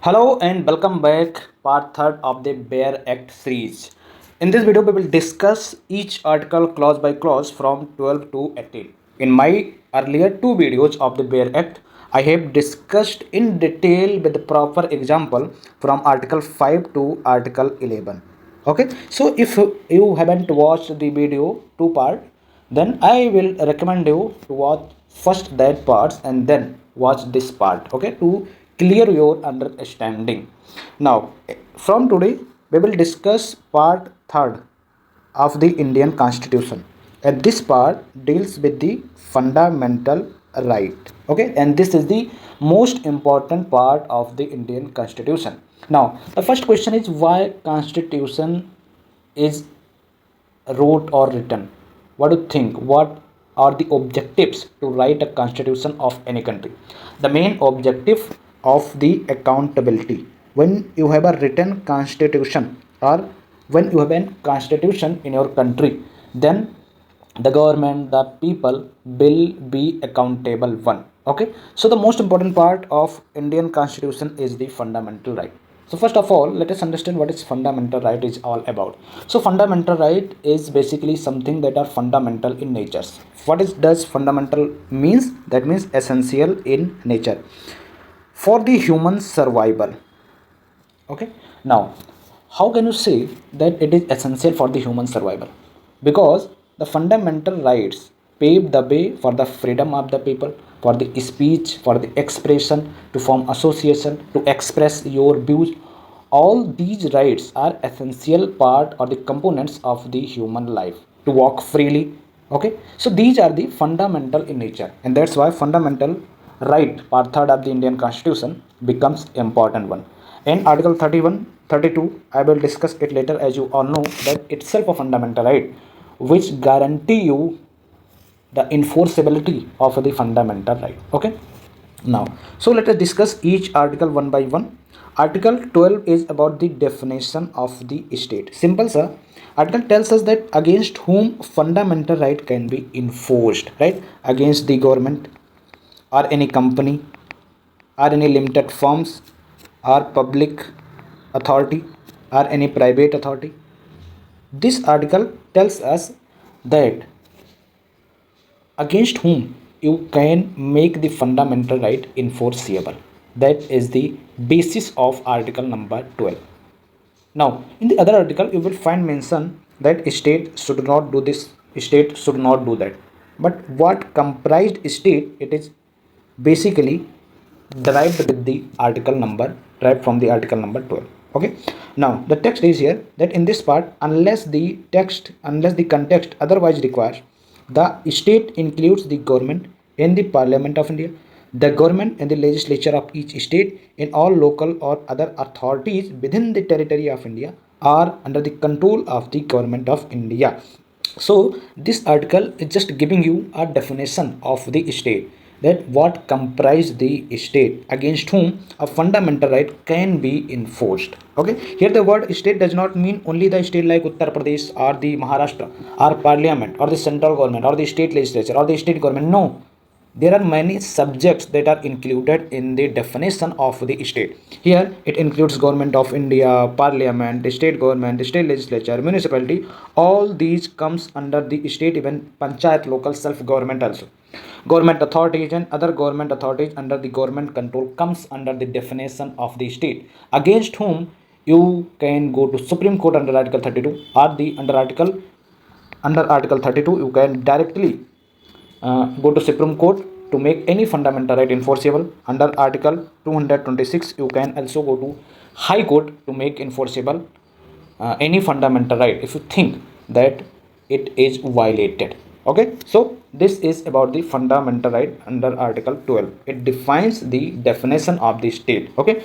Hello and welcome back, part third of the Bear Act series. In this video, we will discuss each article clause by clause from 12 to 18. In my earlier two videos of the Bear Act, I have discussed in detail with the proper example from Article 5 to Article 11. Okay, so if you haven't watched the video two part, then I will recommend you to watch first that parts and then watch this part, okay, to clear your understanding. Now from today we will discuss part third of the Indian Constitution, and this part deals with the fundamental right, okay, and this is the most important part of the Indian Constitution. Now the first question is, why Constitution is wrote or written? What do you think? What are the objectives to write a constitution of any country? The main objective of the accountability. When you have a written constitution, or when you have a constitution in your country, then the government, the people will be accountable one. Okay, so the most important part of Indian Constitution is the fundamental right. So first of all, let us understand what is fundamental right is all about. So fundamental right is basically something that are fundamental in nature. What is does fundamental means? That means essential in nature for the human survival. Okay, now how can you say that it is essential for the human survival? Because the fundamental rights pave the way for the freedom of the people, for the speech, for the expression, to form association, to express your views. All these rights are essential part or the components of the human life, to walk freely. Okay, so these are the fundamental in nature, and that's why fundamental right part third of the Indian Constitution becomes important one. In Article 31, 32, I will discuss it later, as you all know that itself a fundamental right which guarantee you the enforceability of the fundamental right. Okay, now so let us discuss each article one by one. Article 12 is about the definition of the state. Simple, sir. Article tells us that against whom fundamental right can be enforced, right? Against the government, or any company, or any limited firms, or public authority, or any private authority. This article tells us that against whom you can make the fundamental right enforceable. That is the basis of article number 12. Now, in the other article, you will find mention that state should not do this, state should not do that. But what comprised state, it is basically derived with the article number, derived from the article number 12. Okay, now the text is here that in this part, unless the context otherwise requires, the state includes the government and the Parliament of India, the government and the legislature of each state, and all local or other authorities within the territory of India are under the control of the government of India. So this article is just giving you a definition of the state, that what comprise the state against whom a fundamental right can be enforced. Okay, here the word state does not mean only the state like Uttar Pradesh or the Maharashtra or parliament or the central government or the state legislature or the state government. No, there are many subjects that are included in the definition of the state. Here it includes government of India, parliament, the state government, the state legislature, municipality. All these comes under the state, even panchayat, local self government also. Government authorities and other government authorities under the government control comes under the definition of the state, against whom you can go to Supreme Court under Article 32, or the under Article 32 you can directly go to Supreme Court to make any fundamental right enforceable. Under Article 226 you can also go to High Court to make enforceable any fundamental right if you think that it is violated. Okay, so this is about the fundamental right under Article 12. It defines the definition of the state. Okay,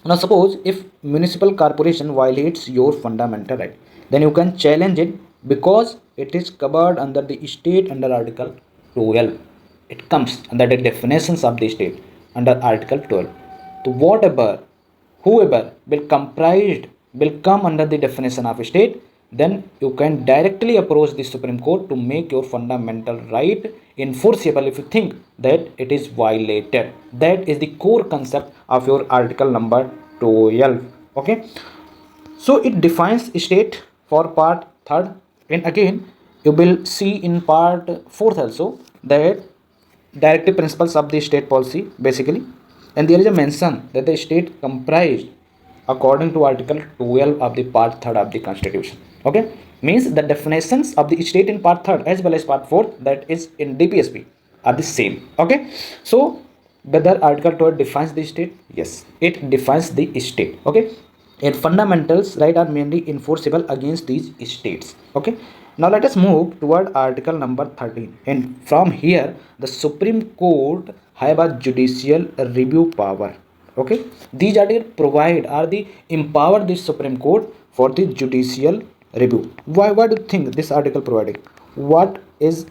now suppose if municipal corporation violates your fundamental right, then you can challenge it because it is covered under the state under Article 12. It comes under the definitions of the state under Article 12. So whoever will come under the definition of state, then you can directly approach the Supreme Court to make your fundamental right enforceable if you think that it is violated. That is the core concept of your article number 12. Okay, so it defines state for part third, and again you will see in part fourth also that directive principles of the state policy basically, and there is a mention that the state comprised according to article 12 of the part third of the constitution. Okay, means the definitions of the state in part third as well as part fourth, that is in DPSP, are the same. Okay, so whether article 12 defines the state, yes, it defines the state. Okay, and fundamentals right are mainly enforceable against these states. Okay, now let us move toward article number 13, and from here the Supreme Court have a judicial review power. Okay, these are the provide are the empower the Supreme Court for the judicial review. Why do you think this article providing? What is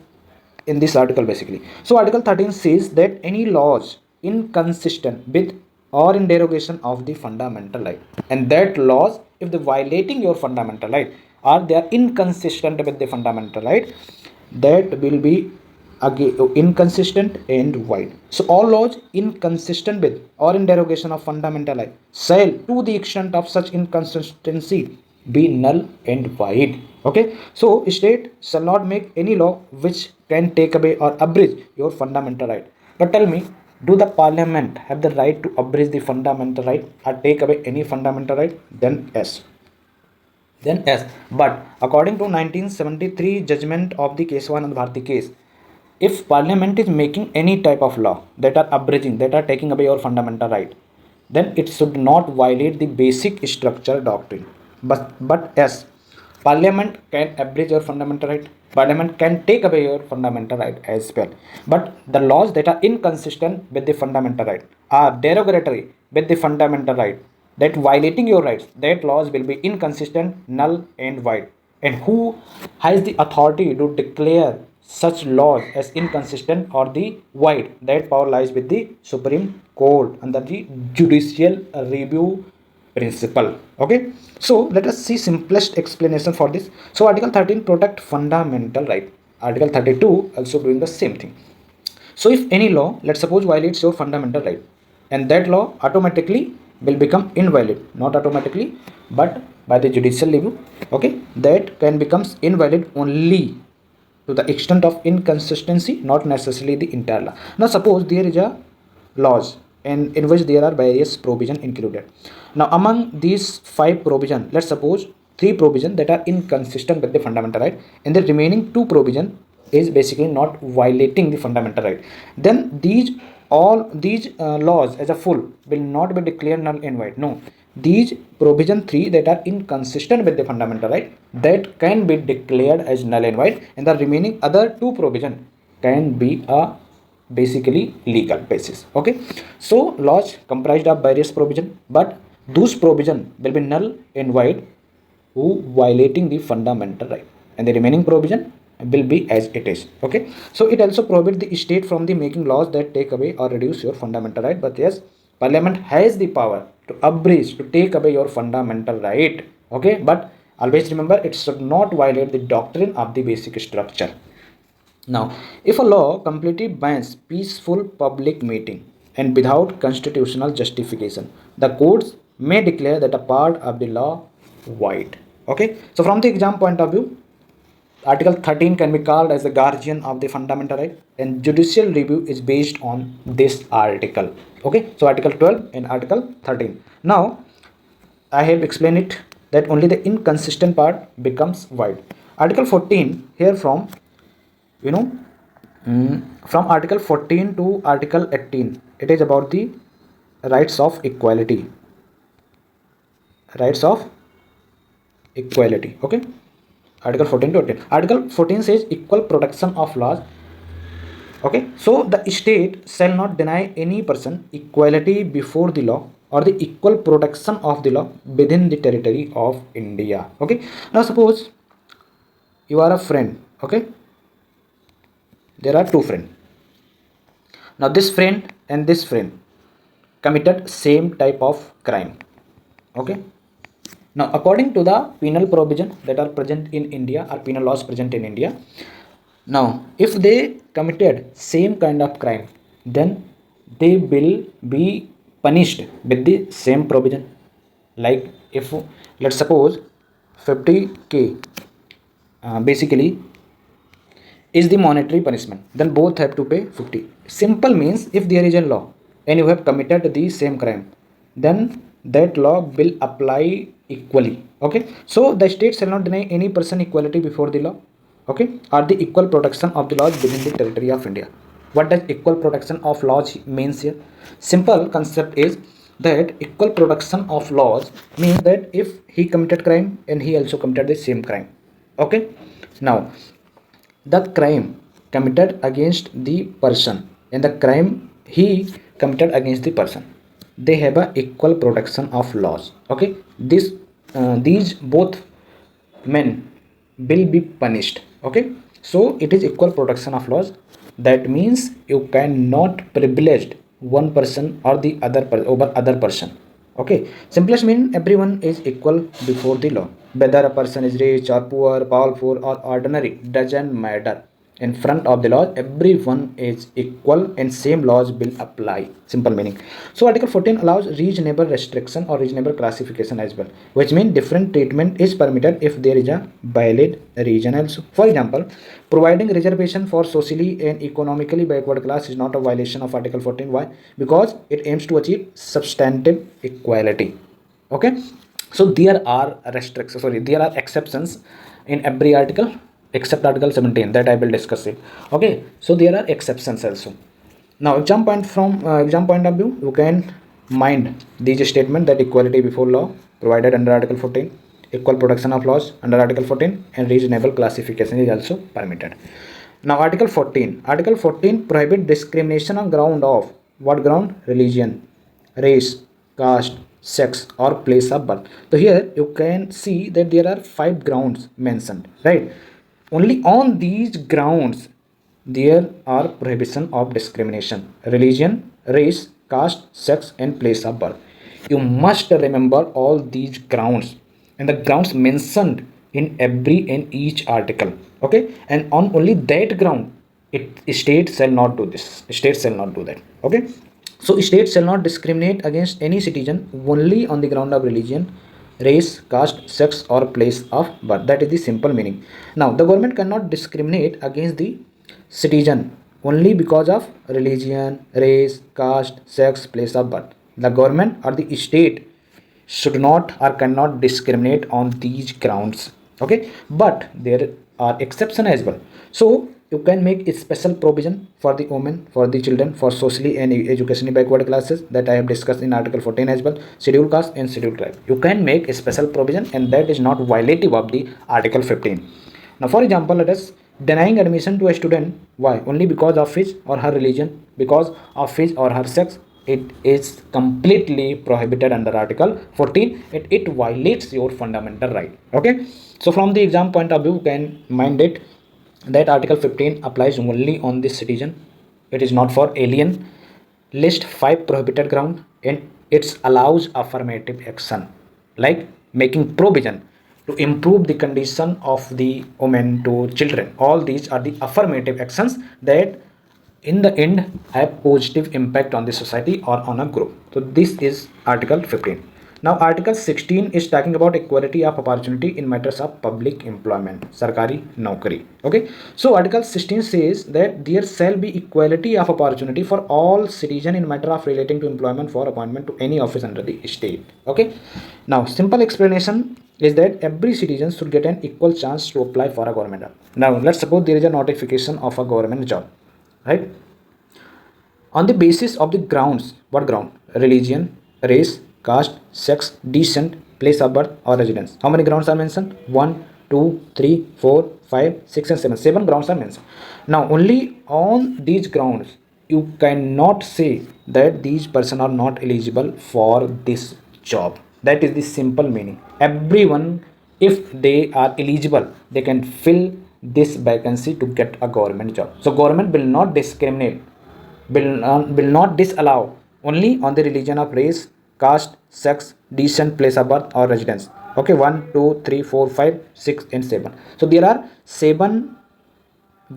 in this article basically? So article 13 says that any laws inconsistent with or in derogation of the fundamental right, and that laws, if they violating your fundamental right or they are inconsistent with the fundamental right, that will be again inconsistent and void. So all laws inconsistent with or in derogation of fundamental right shall, to the extent of such inconsistency, be null and void. Okay, so state shall not make any law which can take away or abridge your fundamental right. But tell me, do the parliament have the right to abridge the fundamental right or take away any fundamental right? Then yes. Then yes. But according to 1973 judgment of the Keswanand Bharti case, if parliament is making any type of law that are abridging, that are taking away your fundamental right, then it should not violate the basic structure doctrine. But yes, parliament can abridge your fundamental right, parliament can take away your fundamental right as well. But the laws that are inconsistent with the fundamental right are derogatory with the fundamental right, that violating your rights, that laws will be inconsistent, null and void. And who has the authority to declare such laws as inconsistent or the void? That power lies with the Supreme Court under the judicial review principle. Okay, so let us see simplest explanation for this. So article 13 protect fundamental right, article 32 also doing the same thing. So if any law, let's suppose, violates your fundamental right, and that law automatically will become invalid, not automatically but by the judicial review. Okay, that can becomes invalid only to the extent of inconsistency, not necessarily the entire law. Now suppose there is a laws and in which there are various provision included. Now among these 5 provision, let's suppose 3 provision that are inconsistent with the fundamental right, and the remaining 2 provision is basically not violating the fundamental right, then these laws as a full will not be declared null and void. No, these provision 3 that are inconsistent with the fundamental right, that can be declared as null and void, and the remaining other 2 provision can be a basically legal basis. Okay, so laws comprised of various provision, but those provision will be null and void who violating the fundamental right, and the remaining provision will be as it is. Okay, so it also prohibits the state from the making laws that take away or reduce your fundamental right. But yes, parliament has the power to abridge, to take away your fundamental right. Okay, but always remember, it should not violate the doctrine of the basic structure. Now, if a law completely bans peaceful public meeting and without constitutional justification, the courts may declare that a part of the law void. Okay, so from the exam point of view, article 13 can be called as the guardian of the fundamental right, and judicial review is based on this article. Okay, so article 12 and article 13. Now I have explained it that only the inconsistent part becomes void. Article 14 here from from article 14 to article 18, it is about the rights of equality. Rights of equality. Okay, article 14 to 18. Article 14 says equal protection of laws. Okay, so the state shall not deny any person equality before the law or the equal protection of the law within the territory of India. Okay, now suppose you are a friend. Okay, there are 2 friends. Now this friend and this friend committed same type of crime. Okay, now according to the penal provision that are present in India, or penal laws present in India, now if they committed same kind of crime, then they will be punished with the same provision. Like if let's suppose 50k basically is the monetary punishment, then both have to pay 50. Simple means if there is a law and you have committed the same crime, then that law will apply equally. Okay, so the state shall not deny any person equality before the law, okay, or the equal protection of the laws within the territory of India. What does equal protection of laws means here? Simple concept is that equal protection of laws means that if he committed crime and he also committed the same crime, okay, now the crime committed against the person and the crime he committed against the person, they have a equal protection of laws. Okay, this these both men will be punished. Okay, so it is equal protection of laws. That means you cannot privilege one person or the other over other person. Okay, simplest mean everyone is equal before the law, whether a person is rich or poor, powerful or ordinary, doesn't matter. In front of the law everyone is equal and same laws will apply. Simple meaning. So article 14 allows reasonable restriction or reasonable classification as well, which means different treatment is permitted if there is a valid reason also. For example, providing reservation for socially and economically backward class is not a violation of article 14. Why? Because it aims to achieve substantive equality. Okay, so there are restrictions, sorry, there are exceptions in every article except article 17 that I will discuss it. Okay, so there are exceptions also. Now exam point, from exam point of view, you can mind these statement that equality before law provided under article 14, equal protection of laws under article 14, and reasonable classification is also permitted. Now article 14 prohibit discrimination on ground of what ground? Religion, race, caste, sex or place of birth. So here you can see that there are 5 grounds mentioned, right? Only on these grounds there are prohibition of discrimination: religion, race, caste, sex and place of birth. You must remember all these grounds and the grounds mentioned in every and each article. Okay, and on only that ground it state shall not do this, state shall not do that. Okay, so state shall not discriminate against any citizen only on the ground of religion, race, caste, sex or place of birth. That is the simple meaning. Now the government cannot discriminate against the citizen only because of religion, race, caste, sex, place of birth. The government or the state should not or cannot discriminate on these grounds. Okay, but there are exceptions as well. So you can make a special provision for the women, for the children, for socially and educationally backward classes that I have discussed in article 14 as well, scheduled caste and scheduled tribe. You can make a special provision and that is not violative of the article 15. Now for example, let us denying admission to a student. Why? Only because of his or her religion, because of his or her sex. It is completely prohibited under article 14. It violates your fundamental right. Okay, so from the exam point of view, you can mind it that article 15 applies only on this citizen. It is not for alien. List 5 prohibited ground and it allows affirmative action like making provision to improve the condition of the women to children. All these are the affirmative actions that in the end have positive impact on the society or on a group. So this is article 15. Now article 16 is talking about equality of opportunity in matters of public employment, sarkari naukari. Okay, so article 16 says that there shall be equality of opportunity for all citizens in matter of relating to employment for appointment to any office under the state. Okay, now simple explanation is that every citizen should get an equal chance to apply for a government job. Now let's suppose there is a notification of a government job, right? On the basis of the grounds, what ground? Religion, race, caste, sex, descent, place of birth or residence. How many grounds are mentioned? 1, 2, 3, 4, 5, 6 and 7. 7 grounds are mentioned. Now only on these grounds you cannot say that these persons are not eligible for this job. That is the simple meaning. Everyone, if they are eligible, they can fill this vacancy to get a government job. So government will not discriminate, will not disallow only on the religion of race, caste, sex, descent, place of birth or residence. Okay, 1, 2, 3, 4, 5, 6 and 7. So there are 7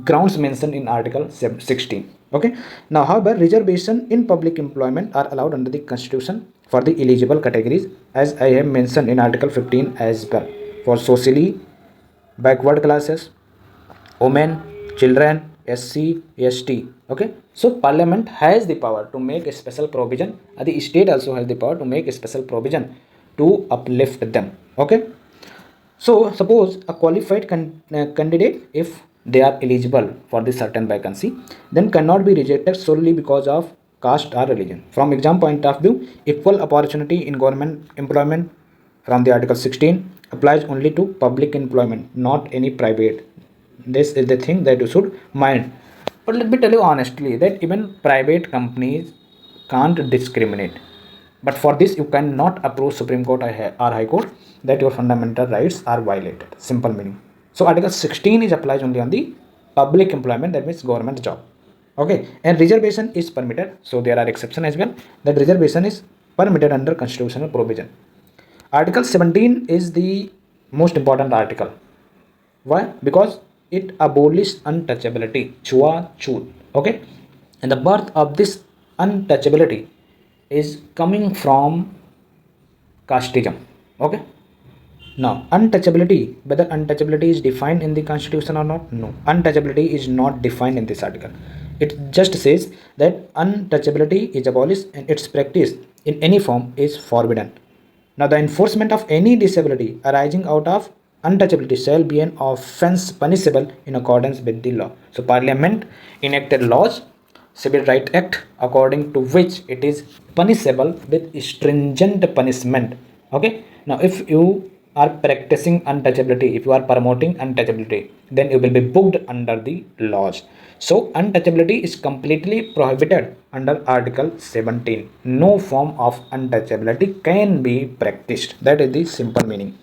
grounds mentioned in article 16. Okay, now however reservation in public employment are allowed under the constitution for the eligible categories, as I have mentioned in Article 15 as well, for socially backward classes, women, children, SC, ST. Okay, so Parliament has the power to make a special provision, and the state also has the power to make a special provision to uplift them. Okay, so suppose a qualified candidate, if they are eligible for the certain vacancy, then cannot be rejected solely because of caste or religion. From exam point of view, equal opportunity in government employment from the Article 16 applies only to public employment, not any private. This is the thing that you should mind. But let me tell you honestly that even private companies can't discriminate. But for this, you cannot approach Supreme Court or High Court that your fundamental rights are violated. Simple meaning. So Article 16 is applied only on the public employment, that means government job. Okay, and reservation is permitted. So there are exceptions as well. That reservation is permitted under constitutional provision. Article 17 is the most important article. Why? Because it abolishes untouchability, chua chut. Okay, and the birth of this untouchability is coming from casteism. Okay, now untouchability, whether untouchability is defined in the constitution or not? No, untouchability is not defined in this article. It just says that untouchability is abolished and its practice in any form is forbidden. Now, the enforcement of any disability arising out of untouchability shall be an offence punishable in accordance with the law. So, Parliament enacted laws, Civil Rights Act, according to which it is punishable with stringent punishment. Okay. Now, if you are practicing untouchability, if you are promoting untouchability, then you will be booked under the laws. So, untouchability is completely prohibited under Article 17. No form of untouchability can be practiced. That is the simple meaning.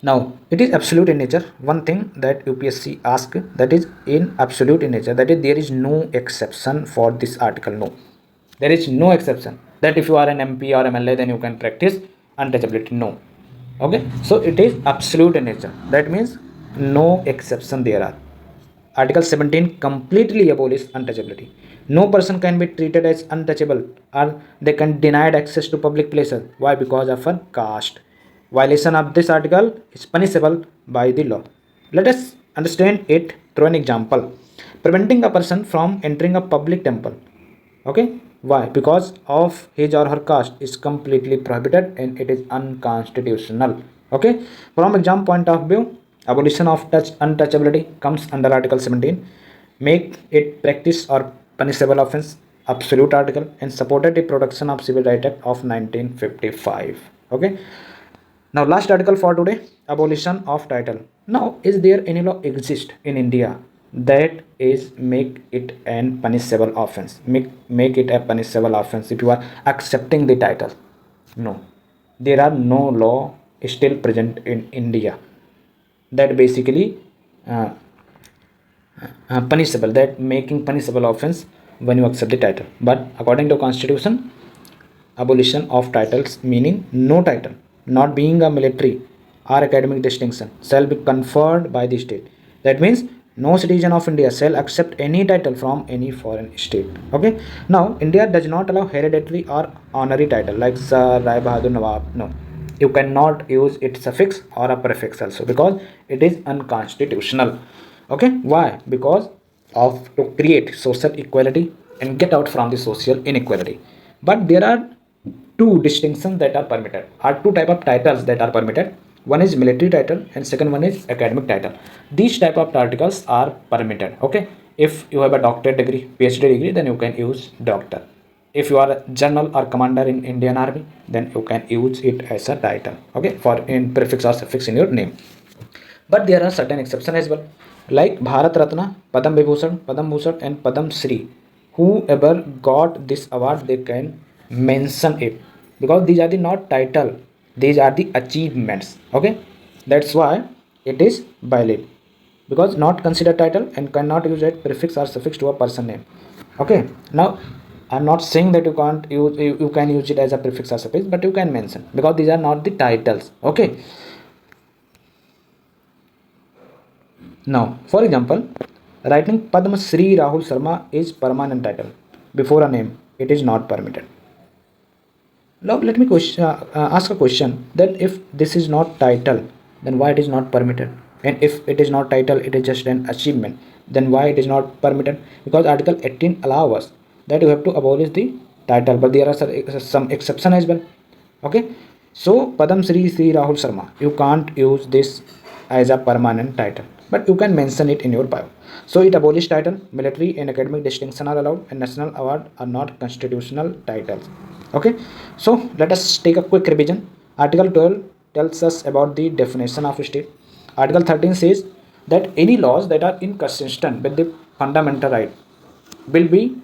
Now, it is absolute in nature. One thing that UPSC asks, that is in absolute in nature, that is there is no exception for this article. No, there is no exception that if you are an MP or MLA, then you can practice untouchability. No. Okay, so it is absolute in nature. That means no exception there are. Article 17 completely abolishes untouchability. No person can be treated as untouchable or they can denied access to public places. Why? Because of a caste. Violation of this article is punishable by the law. Let us understand it through an example. Preventing a person from entering a public temple. Okay, why? Because of his or her caste is completely prohibited and it is unconstitutional. Okay, from exam point of view, abolition of untouchability comes under Article 17. Make it practice or punishable offence, absolute article, and supported the production of Civil Rights Act of 1955. Okay. Now last article for today, abolition of title. Now is there any law exist in India that is make it an punishable offense? Make it a punishable offense if you are accepting the title? No. There are no law still present in India that basically punishable, that making punishable offense when you accept the title. But according to constitution, abolition of titles meaning no title not being a military or academic distinction shall be conferred by the state. That means no citizen of India shall accept any title from any foreign state. Okay, now India does not allow hereditary or honorary title like Sir, Rai Bahadur, Nawab. No, you cannot use its suffix or a prefix also because it is unconstitutional. Okay, why? Because of to create social equality and get out from the social inequality. But there are two distinctions that are permitted, are two type of titles that are permitted. One is military title and second one is academic title. These type of articles are permitted. Okay, if you have a doctorate degree, PhD degree, then you can use doctor. If you are a general or commander in Indian Army, then you can use it as a title. Okay, for in prefix or suffix in your name. But there are certain exceptions as well, like Bharat Ratna, Padam Vibhushan, Padam Bhushan, and Padam Shri. Whoever got this award, they can mention it because these are the not title, these are the achievements. Okay, that's why it is valid because not considered title and cannot use it prefix or suffix to a person name. Okay, now I'm not saying that you can't use, you can use it as a prefix or suffix, but you can mention because these are not the titles. Okay, now for example, writing Padma Shri Rahul Sharma is permanent title before a name, it is not permitted. Now let me ask a question, that if this is not title, then why it is not permitted? And if it is not title, it is just an achievement, then why it is not permitted? Because Article 18 allows us that you have to abolish the title, but there are some exception as well. Okay, so Padam Sri Rahul Sharma, you can't use this as a permanent title, but you can mention it in your bio. So it abolished title, military and academic distinction are allowed, and national award are not constitutional titles. Okay, so let us take a quick revision. Article 12 tells us about the definition of state. Article 13 says that any laws that are inconsistent with the fundamental right will be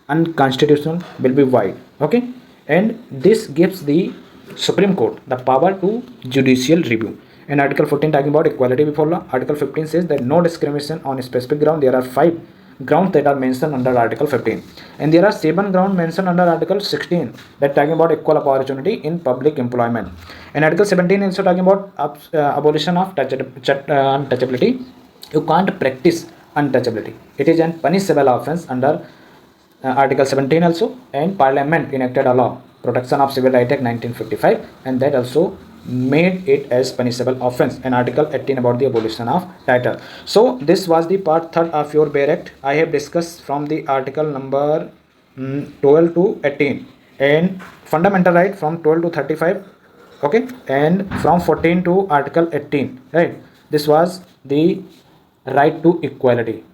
unconstitutional, will be void. Okay, and this gives the Supreme Court the power to judicial review. And Article 14 talking about equality before law. Article 15 says that no discrimination on a specific ground. There are 5 grounds that are mentioned under Article 15, and there are 7 grounds mentioned under Article 16 that talking about equal opportunity in public employment. And Article 17 also talking about abolition of untouchability. You can't practice untouchability. It is an punishable offense under Article 17 also, and Parliament enacted a law, Protection of Civil Rights Act 1955, and that also made it as punishable offense, and Article 18 about the abolition of title. So this was the part third of your Bear Act. I have discussed from the article number 12 to 18, and fundamental right from 12 to 35. Okay, and from 14 to Article 18, right? This was the right to equality.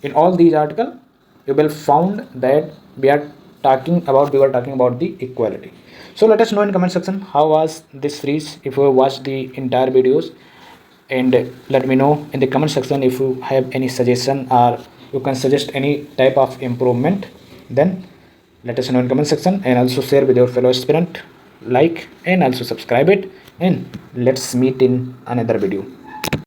In all these articles you will found that we were talking about the equality. So let us know in comment section how was this series, if you watched the entire videos, and let me know in the comment section if you have any suggestion or you can suggest any type of improvement. Then let us know in comment section, and also share with your fellow aspirant, like and also subscribe it, and let's meet in another video.